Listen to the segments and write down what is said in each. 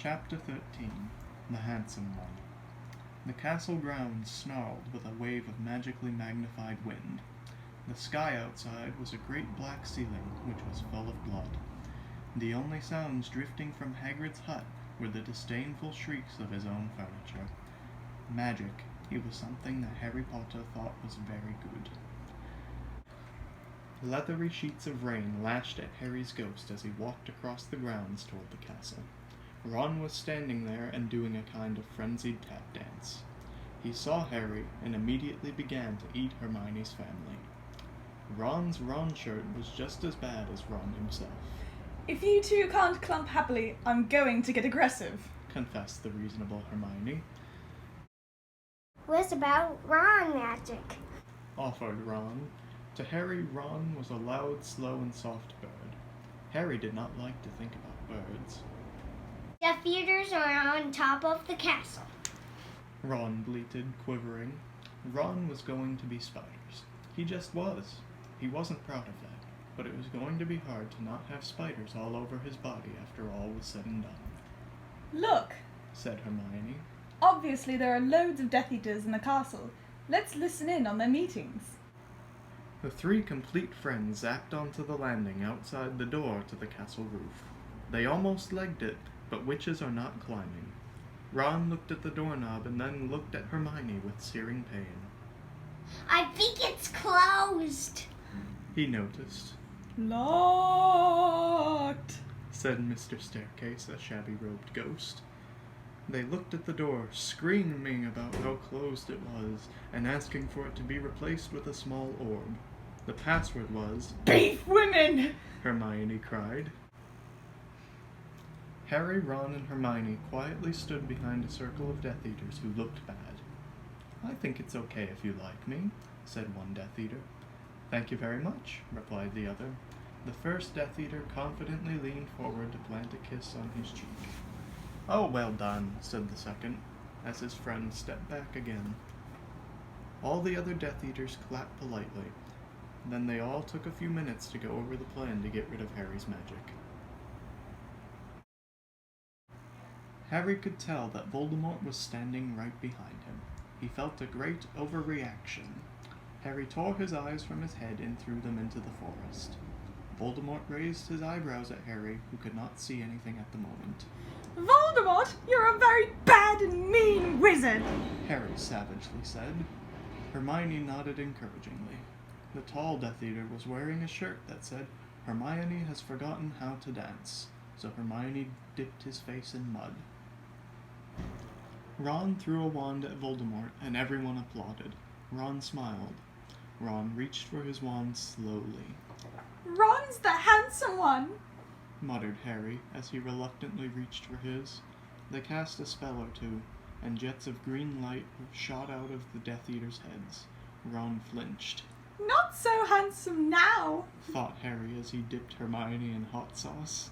Chapter 13. The Handsome One. The castle grounds snarled with a wave of magically magnified wind. The sky outside was a great black ceiling, which was full of blood. The only sounds drifting from Hagrid's hut were the disdainful shrieks of his own furniture. Magic, it was something that Harry Potter thought was very good. Leathery sheets of rain lashed at Harry's ghost as he walked across the grounds toward the castle. Ron was standing there and doing a kind of frenzied tap dance. He saw Harry and immediately began to eat Hermione's family. Ron's Ron shirt was just as bad as Ron himself. If you two can't clump happily, I'm going to get aggressive, confessed the reasonable Hermione. What about Ron magic? Offered Ron. To Harry, Ron was a loud, slow, and soft bird. Harry did not like to think about birds. Death Eaters are on top of the castle. Ron bleated, quivering. Ron was going to be spiders. He just was. He wasn't proud of that, but it was going to be hard to not have spiders all over his body after all was said and done. Look, said Hermione. Obviously there are loads of Death Eaters in the castle. Let's listen in on their meetings. The three complete friends zapped onto the landing outside the door to the castle roof. They almost legged it, but witches are not climbing. Ron looked at the doorknob and then looked at Hermione with searing pain. I think it's closed, he noticed. Locked, said Mr. Staircase, a shabby-robed ghost. They looked at the door, screaming about how closed it was, and asking for it to be replaced with a small orb. The password was, "Beef women!" Hermione cried. Harry, Ron, and Hermione quietly stood behind a circle of Death Eaters who looked bad. I think it's okay if you like me, said one Death Eater. Thank you very much, replied the other. The first Death Eater confidently leaned forward to plant a kiss on his cheek. Oh, well done, said the second, as his friend stepped back again. All the other Death Eaters clapped politely. Then they all took a few minutes to go over the plan to get rid of Harry's magic. Harry could tell that Voldemort was standing right behind him. He felt a great overreaction. Harry tore his eyes from his head and threw them into the forest. Voldemort raised his eyebrows at Harry, who could not see anything at the moment. Voldemort, you're a very bad and mean wizard, Harry savagely said. Hermione nodded encouragingly. The tall Death Eater was wearing a shirt that said, Hermione has forgotten how to dance, so Hermione dipped his face in mud. Ron threw a wand at Voldemort, and everyone applauded. Ron smiled. Ron reached for his wand slowly. Ron's the handsome one, muttered Harry as he reluctantly reached for his. They cast a spell or two, and jets of green light shot out of the Death Eaters' heads. Ron flinched. Not so handsome now, thought Harry as he dipped Hermione in hot sauce.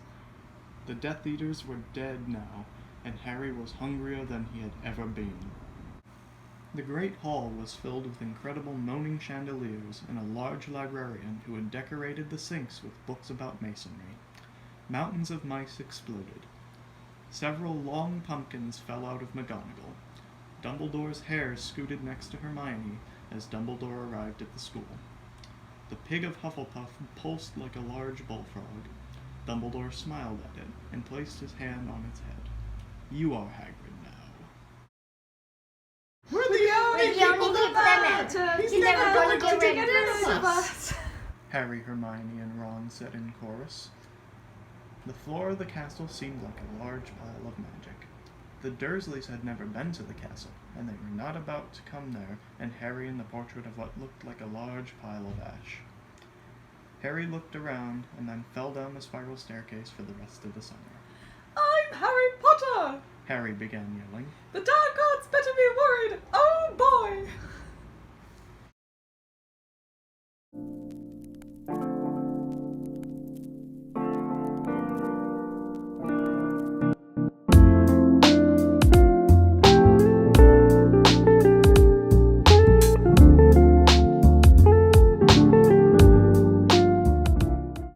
The Death Eaters were dead now, and Harry was hungrier than he had ever been. The great hall was filled with incredible moaning chandeliers and a large librarian who had decorated the sinks with books about masonry. Mountains of mice exploded. Several long pumpkins fell out of McGonagall. Dumbledore's hair scooted next to Hermione as Dumbledore arrived at the school. The pig of Hufflepuff pulsed like a large bullfrog. Dumbledore smiled at it and placed his hand on its head. You are Hagrid now. We're the only people that matter. He's never going to get rid of us. Harry, Hermione, and Ron said in chorus. The floor of the castle seemed like a large pile of magic. The Dursleys had never been to the castle, and they were not about to come there and Harry in the portrait of what looked like a large pile of ash. Harry looked around and then fell down the spiral staircase for the rest of the summer. I'm Harry Potter! Harry began yelling. The Dark Arts better be worried! Oh